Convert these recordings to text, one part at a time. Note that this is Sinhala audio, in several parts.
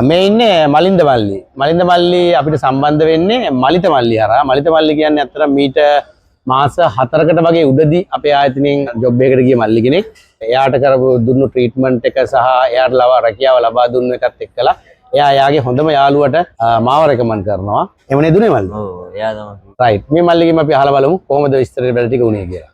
මේ ඉන්නේ මලින්ද මල්ලි. මලින්ද මල්ලි අපිට සම්බන්ධ වෙන්නේ මලිත මල්ලි හරහා. මලිත මල්ලි කියන්නේ අතන මීට මාස 4කට වගේ උඩදී අපේ ආයතනයෙන් ජොබ් එකකට ගිය මල්ලි කෙනෙක්. එයාට කරපු දුන්නු ට්‍රීට්මන්ට් එක සහ එයාට රැකියාව ලබා දුන්නු එකත් එක්කලා එයා එයාගේ හොඳම යාළුවට මාව රෙකමන්ඩ් කරනවා. එහෙම නේද උනේ මල්ලි? ඔව් එයා තමයි. රයිට්. මේ මල්ලිගෙන් අපි අහලා බලමු කොහොමද විස්තර වැඩ ටික උනේ කියලා.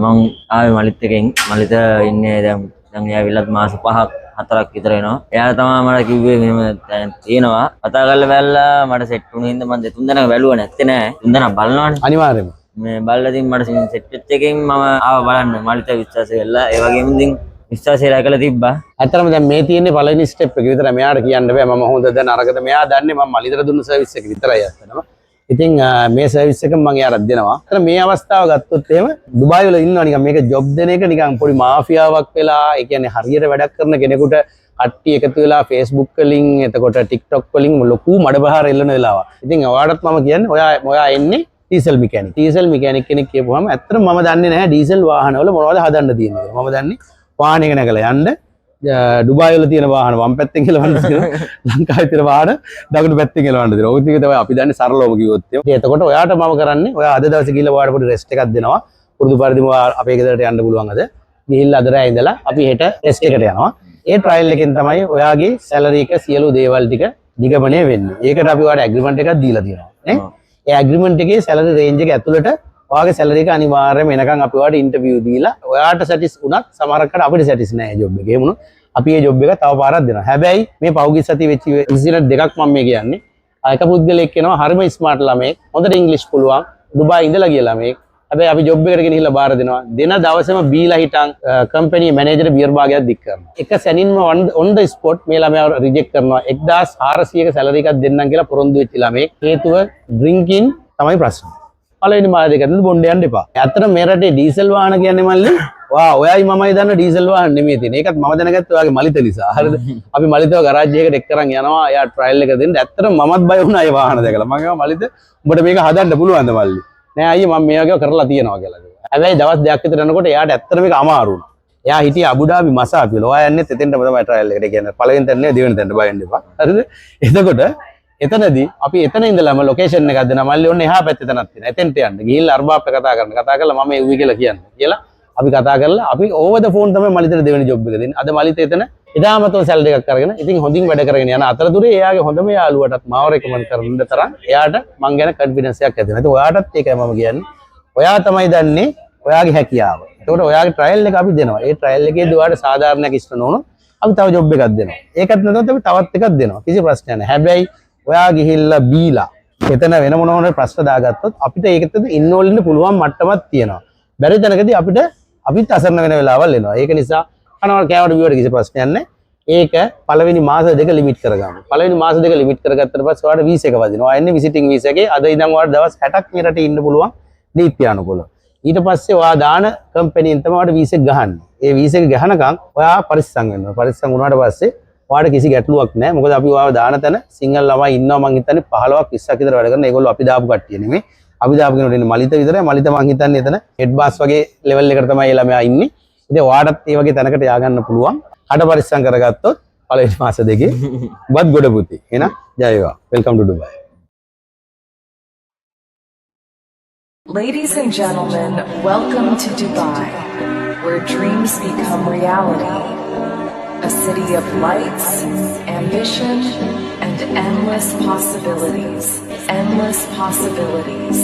මම ආවේ මලිත් එකෙන්. මලිත ඉන්නේ දැන් එයාවිලත් මාස 5ක් 4ක් විතර එනවා. එයා තමයි මට කිව්වේ මෙහෙම තියෙනවා. කතා කරලා බැලලා මට සෙට් වුණේ ඉඳ මම දෙතුන් දෙනා බැලුවා නැත්තේ නෑ. තුන් දෙනා බලනවානේ. අනිවාර්යයෙන්ම. මේ බලලා ඉතින් මට සෙට් වෙච්ච එකෙන් මම ආව බලන්න මලිත විශ්වාසය කළා. ඒ වගේම ඉතින් විශ්වාසය රැකලා තිබ්බා. ඇත්තටම දැන් මේ තියෙන්නේ පළවෙනි ස්ටෙප් එක විතරයි. මෙයාට කියන්න බෑ මම හොඳද නරකද. මෙයා දන්නේ මම මලිතට දුන්න සර්විස් එක විතරයි ඇත්තටම. ඉතින් මේ සර්විස් එක මම එයාට දෙනවා. අතන මේ අවස්ථාව ගත්තොත් එහෙම දුබායි වල ඉන්නවා නිකන් මේක ජොබ් දෙන එක නිකන් පොඩි මාෆියාවක් වෙලා ඒ කියන්නේ හරියට වැඩක් කරන කෙනෙකුට කට්ටිය එකතු වෙලා Facebook වලින් එතකොට TikTok වලින් ලොකු මඩබහාර එල්ලන වෙලාවක්. ඉතින් ඔයාලටත් මම කියන්නේ ඔයා එන්නේ ඩීසල් මෙකැනික්. ඩීසල් මෙකැනික් කෙනෙක් කියපුවාම ඇත්තටම මම දන්නේ නැහැ ඩීසල් වාහනවල මොනවද හදන්න තියෙන්නේ කියලා. මම දන්නේ වාහනයක නැගලා යන්න ඩුබායි වල තියෙන වාහන වම් පැත්තෙන් එලවන්න තියෙනවා. ලංකාවේ තියෙන වාහන දකුණු පැත්තෙන් එලවන්න තියෙනවා. ඔය ටික තමයි අපි දන්නේ සරලවම කිව්වොත්. එතකොට ඔයාට මම කරන්නේ ඔයා අද දවසේ ගිහලා ඔයාට පොඩි රෙස්ට් එකක් දෙනවා. පුරුදු පරිදිම අපේ ගෙදරට යන්න පුළුවන් අද. ගිහිල්ලා අද රෑ ඉඳලා අපි හෙට රෙස්ට් එකට යනවා. ඒ ට්‍රයිල් එකෙන් තමයි ඔයාගේ සැලරි එක සියලු දේවල් ටික නිගමනය වෙන්නේ. ඒකට අපි ඔයාලට ඇග්‍රීමන්ට් එකක් දීලා තියෙනවා. නේ? ඒ ඇග්‍රීමන්ට් එකේ සැලරි රේන්ජ් එක ඇතුළට ඔයාගේ සැලරි එක අනිවාර්යයෙන්ම එනකන් අපි ඔයාලට ඉන්ටර්විව් දීලා ඔයාට සැටිස් වුණත් සමහරකට අපිට සැටිස් නැහැ ජොබ් එකේ. එහෙම අපි මේ ජොබ් එක තව පාරක් දෙනවා. හැබැයි මේ පෞගි සතිය වෙච්ච ඉන්සිඩන්ට් දෙකක් මම මේ කියන්නේ. එක පුද්ගලෙක් කෙනවා හරිම ස්මාර්ට් ළමෙක්. හොඳට ඉංග්‍රීසි පුළුවන්. ඩුබායි ඉඳලා ගිය ළමෙක්. හැබැයි අපි ජොබ් එකට ගෙනහිල්ලා බාර දෙනවා. දෙන දවසේම බීලා හිටන් කම්පැනි මැනේජර් බියර් භාගයක් දික් කරනවා. එක සැනින්ම on the spot මේ ළමයාව රිජෙක්ට් කරනවා. 1400ක සැලරි එකක් දෙන්නම් කියලා පොරොන්දු වෙච්ච ළමෙක්. හේතුව ඩ්‍රින්කින් තමයි ප්‍රශ්නේ. පළවෙනි මාස දෙකදී බොණ්ඩ යන්න එපා. ඇත්තට මේ රටේ ඩීසල් වාහන කියන්නේ මල්ලි ඔයයි මමයි දන්න ඩීසල් වාහන නෙමෙයි තියෙන්නේ. ඒකත් මම දැනගත්තේ ඔයාගේ මලිත නිසා. හරිද? අපි මලිතව ගරාජ් එකකට එක් කරන් යනවා. එයා ට්‍රයිල් එක දෙන්න. ඇත්තටම මමත් බය වුණා ඒ වාහන දැකලා. මම කිව්වා මලිත උඹට මේක හදන්න පුළුවන්ද මල්ලි? නෑ අයියේ මම මේ වගේ කරලා තියෙනවා කියලා කිව්වා. හැබැයි දවස් දෙකක් විතර යනකොට එයාට ඇත්තටම මේක අමාරු වුණා. එයා හිටියේ අබුඩාබි මසාප් වල. ඔයා යන්නේ එතෙන්ටම තමයි ට්‍රයිල් එකට. කියන්නේ පළවෙනි තැන නේ දෙවෙනි තැනට බයින්න එපා. හරිද? එතකොට එතනදී අපි එතන ඉඳලාම ලොකේෂන් එකක් දෙනවා. මල්ලි ඔන්න එහා පැත්තේ තැනක් තියෙනවා. එතෙන්ට යන්න. ගිහිල්ලා අර්බාප් එක කතා කරන්න. කතා කරලා මම එව්වි කියලා කියන්න. කියලා අපි කතා කරලා අපි ඕවර් ද ෆෝන් තමයි මලිතට දෙවෙනි ජොබ් එක දෙන්නේ. අද මලිත එතන එදාමතෝ සැලරි එකක් අරගෙන ඉතින් හොඳින් වැඩ කරගෙන යන අතරතුරේ එයාගේ හොඳම යාළුවටත් මාව රෙකමන්ඩ් කරන්න තරම් එයාට මං ගැන කන්ෆිඩන්ස් එකක් ඇති වෙනවා. ඉතින් ඔයාටත් ඒකයි මම කියන්නේ. ඔයා තමයි දන්නේ ඔයාගේ හැකියාව. ඒකට ඔයාගේ ට්‍රයිල් එක අපි දෙනවා. ඒ ට්‍රයිල් එකේදී ඔයාට සාධාරණයක් ඉෂ්ට නොවුණොත් අපි තව ජොබ් එකක් දෙනවා. ඒකත් නැත්නම් අපි තවත් එකක් දෙනවා. කිසි ප්‍රශ්නයක් නැහැ. හැබැයි ඔයා ගිහිල්ලා බීලා එතන වෙන මොන ප්‍රශ්න දාගත්තොත් අපිට ඒකෙත් ඉන්නෝල් ඉන්න පුළුවන් මට්ටමක් තියෙනවා. බැරි තැනකදී අපිත් අසරණ වෙන වෙලාවල් එනවා. ඒක නිසා කනවා කෑවට බිවට කිසි ප්‍රශ්නයක් නැහැ. ඒක පළවෙනි මාස දෙක ලිමිට් කරගන්න. පළවෙනි මාස දෙක ලිමිට් කරගත්තට පස්සේ ඔයාලට වීසා එක වදිනවා. ආයෙත් විසිටින් වීසා එකේ අද ඉඳන් ඔයාලට දවස් 60ක් මේ රටේ ඉන්න පුළුවන් නීත්‍යානුකූලව. ඊට පස්සේ ඔයා දාන කම්පැනියෙන් තමයි ඔයාලට වීසා එක ගහන්නේ. ඒ වීසා එක ගහනකම් ඔයා පරිස්සම් වෙනවා. පරිස්සම් වුණාට පස්සේ ඔයාලට කිසි ගැටලුවක් නැහැ. මොකද අපි ඔයාව දාන තැන සිංගල් ළමයි ඉන්නවා මං හිතන්නේ 15ක් 20ක් විතර වැඩ කරන. ඒගොල්ලෝ අපි දාපු කට්ටිය නෙමෙයි. අපි දාපු කෙනෙකුට ඉන්නේ මලිත විතරයි. මලිත මං හිතන්නේ එතන හෙඩ් බාස් වගේ ලෙවල් එකට තමයි ඒ ළමයා ඉන්නේ. ඉතින් ඔයාටත් ඒ වගේ තැනකට ය아가න්න පුළුවන්. අඩ පරිස්සම් කරගත්තොත් පළවෙනි මාස දෙකේ බත් ගොඩ පුතේ. එහෙනම් ජය වේවා. Welcome two Dubai. Ladies and gentlemen, welcome to Dubai, where dreams become reality. A city of lights, ambition, and endless possibilities. Endless possibilities.